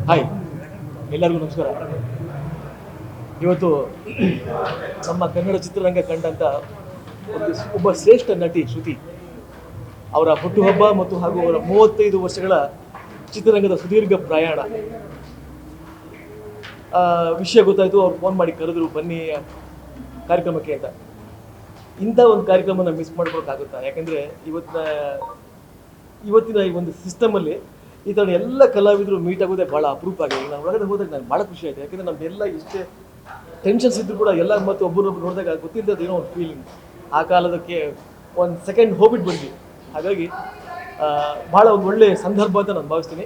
Hi, ಎಲ್ಲರಿಗೂ ನಮಸ್ಕಾರ. ಇವತ್ತು ನಮ್ಮ ಕನ್ನಡ ಚಿತ್ರರಂಗ ಕಂಡಂಥ ಒಬ್ಬ ಶ್ರೇಷ್ಠ ನಟಿ ಶ್ರುತಿ ಅವರ ಹುಟ್ಟುಹಬ್ಬ ಮತ್ತು ಹಾಗೂ ಅವರ 35 ವರ್ಷಗಳ ಚಿತ್ರರಂಗದ ಸುದೀರ್ಘ ಪ್ರಯಾಣ ವಿಷಯ ಗೊತ್ತಾಯಿತು. ಅವ್ರು ಫೋನ್ ಮಾಡಿ ಕರೆದ್ರು, ಬನ್ನಿ ಕಾರ್ಯಕ್ರಮಕ್ಕೆ ಅಂತ. ಇಂಥ ಒಂದು ಕಾರ್ಯಕ್ರಮನ ಮಿಸ್ ಮಾಡ್ಕೊಳಕ್ಕಾಗುತ್ತಾ? ಯಾಕಂದರೆ ಇವತ್ತಿನ ಈ ಒಂದು ಸಿಸ್ಟಮಲ್ಲಿ ಈ ಥರ ಎಲ್ಲ ಕಲಾವಿದರು ಮೀಟ್ ಆಗೋದೇ ಭಾಳ ಅಪರೂಪ ಆಗಿದೆ. ನಾನು ಹೊರಗಡೆ ಹೋದಾಗ ನನಗೆ ಭಾಳ ಖುಷಿ ಆಯಿತು. ಯಾಕಂದರೆ ನಮ್ದೆಲ್ಲ ಎಷ್ಟೇ ಟೆನ್ಷನ್ಸ್ ಇದ್ದರೂ ಕೂಡ ಎಲ್ಲ ಮತ್ತು ಒಬ್ಬರೊಬ್ಬರು ನೋಡಿದಾಗ ಗೊತ್ತಿಲ್ಲದ ಏನೋ ಒಂದು ಫೀಲಿಂಗ್. ಆ ಕಾಲದಕ್ಕೆ ಒಂದು ಸೆಕೆಂಡ್ ಹೋಗ್ಬಿಟ್ಟು ಬಂದ್ವಿ. ಹಾಗಾಗಿ ಭಾಳ ಒಂದು ಒಳ್ಳೆಯ ಸಂದರ್ಭ ಅಂತ ನಾನು ಭಾವಿಸ್ತೀನಿ.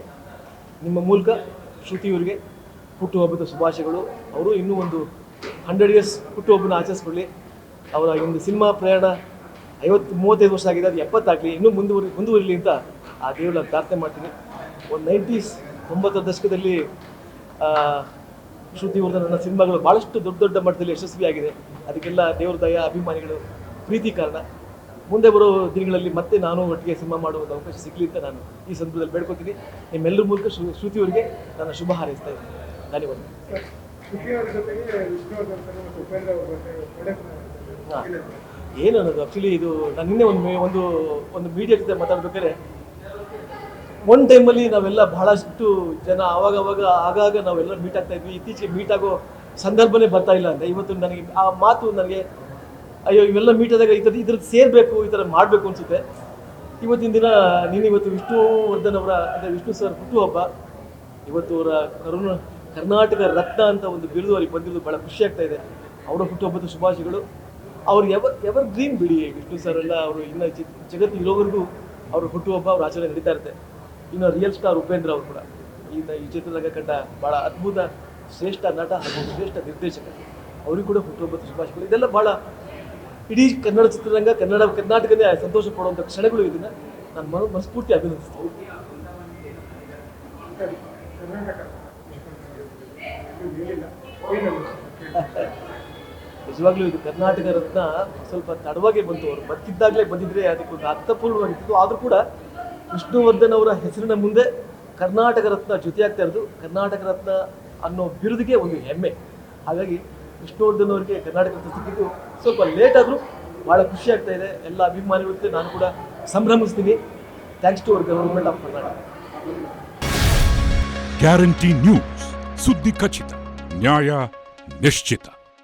ನಿಮ್ಮ ಮೂಲಕ ಶ್ರುತಿಯವರಿಗೆ ಹುಟ್ಟುಹಬ್ಬದ ಶುಭಾಶಯಗಳು. ಅವರು ಇನ್ನೂ ಒಂದು 100 years ಹುಟ್ಟುಹಬ್ಬನ ಆಚರಿಸ್ಕೊಳ್ಳಿ. ಅವರ ಒಂದು ಸಿನಿಮಾ ಪ್ರಯಾಣ 35 ವರ್ಷ ಆಗಿದೆ, ಅದು 70 ಆಗಲಿ, ಇನ್ನೂ ಮುಂದುವರಿಲಿ ಅಂತ ಆ ದೇವರ ಪ್ರಾರ್ಥನೆ ಮಾಡ್ತೀನಿ. ಒಂದು 90ರ ದಶಕದಲ್ಲಿ ಶ್ರುತಿಯವ್ರದ್ದು ನನ್ನ ಸಿನಿಮಾಗಳು ಭಾಳಷ್ಟು ದೊಡ್ಡ ಮಟ್ಟದಲ್ಲಿ ಯಶಸ್ವಿಯಾಗಿದೆ. ಅದಕ್ಕೆಲ್ಲ ದೇವ್ರ ದಯ, ಅಭಿಮಾನಿಗಳು ಪ್ರೀತಿ ಕಾರಣ. ಮುಂದೆ ಬರೋ ದಿನಗಳಲ್ಲಿ ಮತ್ತೆ ನಾನು ಒಟ್ಟಿಗೆ ಸಿನಿಮಾ ಮಾಡುವ ಅವಕಾಶ ಸಿಗಲಿ ಅಂತ ನಾನು ಈ ಸಂದರ್ಭದಲ್ಲಿ ಬೇಡ್ಕೊತೀನಿ. ನಿಮ್ಮೆಲ್ಲರ ಮೂಲಕ ಶ್ರುತಿಯವರಿಗೆ ನನ್ನ ಶುಭ ಹಾರೈಸ್ತಾ ಇದ್ದೀನಿ. ಧನ್ಯವಾದ. ಏನು ಅನ್ನೋದು ಆ್ಯಕ್ಚುಲಿ ಇದು ನಾನು ನಿನ್ನೆ ಒಂದು ಮೀಡಿಯಾ ಜೊತೆ ಮಾತಾಡ್ಬೇಕಾದ್ರೆ ಒಂದು ಟೈಮಲ್ಲಿ ನಾವೆಲ್ಲ ಬಹಳಷ್ಟು ಜನ ಆಗಾಗ ನಾವೆಲ್ಲ ಮೀಟ್ ಆಗ್ತಾ ಇದ್ವಿ. ಇತ್ತೀಚೆಗೆ ಮೀಟ್ ಆಗೋ ಸಂದರ್ಭನೇ ಬರ್ತಾ ಇಲ್ಲ ಅಂತ. ಇವತ್ತು ನನಗೆ ಆ ಮಾತು ನನಗೆ ಅಯ್ಯೋ ಇವೆಲ್ಲ ಮೀಟ್ ಆದಾಗ ಇದ್ರದ್ದು ಸೇರಬೇಕು, ಈ ಥರ ಮಾಡಬೇಕು ಅನಿಸುತ್ತೆ. ಇವತ್ತಿನ ದಿನ ಇವತ್ತು ವಿಷ್ಣುವರ್ಧನ್ ಅವರ ಅಂದರೆ ವಿಷ್ಣು ಸರ್ ಹುಟ್ಟುಹಬ್ಬ. ಇವತ್ತು ಅವರ ಕರ್ನಾಟಕ ರತ್ನ ಅಂತ ಒಂದು ಬಿರುದು ಅವ್ರಿಗೆ ಬಂದಿರೋದು ಭಾಳ ಖುಷಿ ಆಗ್ತಾ ಇದೆ. ಅವರ ಹುಟ್ಟುಹಬ್ಬದ ಶುಭಾಶಯಗಳು. ಅವ್ರು ಎವರ್ ಡ್ರೀಮ್ ಬಿಡಿ ವಿಷ್ಣು ಸರ್ ಎಲ್ಲ. ಅವರು ಇನ್ನು ಜಗತ್ತು ಇರೋವರೆಗೂ ಅವ್ರ ಹುಟ್ಟುಹಬ್ಬ ಅವ್ರ ಆಚರಣೆ ನಡೀತಾ ಇರುತ್ತೆ. ಇನ್ನು ರಿಯಲ್ ಸ್ಟಾರ್ ಉಪೇಂದ್ರ ಅವರು ಕೂಡ ಈ ಚಿತ್ರರಂಗ ಕಂಡ ಭಾಳ ಅದ್ಭುತ ಶ್ರೇಷ್ಠ ನಟ ಹಾಗೂ ಶ್ರೇಷ್ಠ ನಿರ್ದೇಶಕ. ಅವರಿಗೂ ಕೂಡ ಹುಟ್ಟುಹಬ್ಬದ ಶುಭಾಶಯಗಳು. ಇದೆಲ್ಲ ಭಾಳ ಇಡೀ ಕನ್ನಡ ಚಿತ್ರರಂಗ ಕರ್ನಾಟಕನೇ ಸಂತೋಷ ಪಡುವಂಥ ಕ್ಷಣಗಳು. ಇದನ್ನು ನಾನು ಮನಸ್ಫೂರ್ತಿ ಅಭಿನಂದಿಸ್ತೀನಿ. ನಿಜವಾಗ್ಲೂ ಇದು ಕರ್ನಾಟಕ ರತ್ನ ಸ್ವಲ್ಪ ತಡವಾಗಿ ಬಂತು. ಅವರು ಬದುಕಿದ್ದಾಗಲೇ ಬಂದಿದ್ರೆ ಅದಕ್ಕೊಂದು ಅರ್ಥಪೂರ್ಣವಾಗಿತ್ತು. ಆದರೂ ಕೂಡ ವಿಷ್ಣುವರ್ಧನ್ ಅವರ ಹೆಸರಿನ ಮುಂದೆ ಕರ್ನಾಟಕ ರತ್ನ ಜೊತೆಯಾಗ್ತಾ ಇರೋದು ಕರ್ನಾಟಕ ರತ್ನ ಅನ್ನೋ ಬಿರುದಿಗೆ ಒಂದು ಹೆಮ್ಮೆ. ಹಾಗಾಗಿ ವಿಷ್ಣುವರ್ಧನ್ ಅವರಿಗೆ ಕರ್ನಾಟಕ ರತ್ನ ಸಿಕ್ಕಿದ್ದು ಸ್ವಲ್ಪ ಲೇಟ್ ಆದರೂ ಭಾಳ ಖುಷಿ ಆಗ್ತಾ ಇದೆ. ಎಲ್ಲ ಅಭಿಮಾನಿಗಳ ಜೊತೆ ನಾನು ಕೂಡ ಸಂಭ್ರಮಿಸ್ತೀನಿ. Thanks to our government of Karnataka. Guarantee news, ಸುದ್ದಿ ಖಚಿತ, ನ್ಯಾಯ ನಿಶ್ಚಿತ.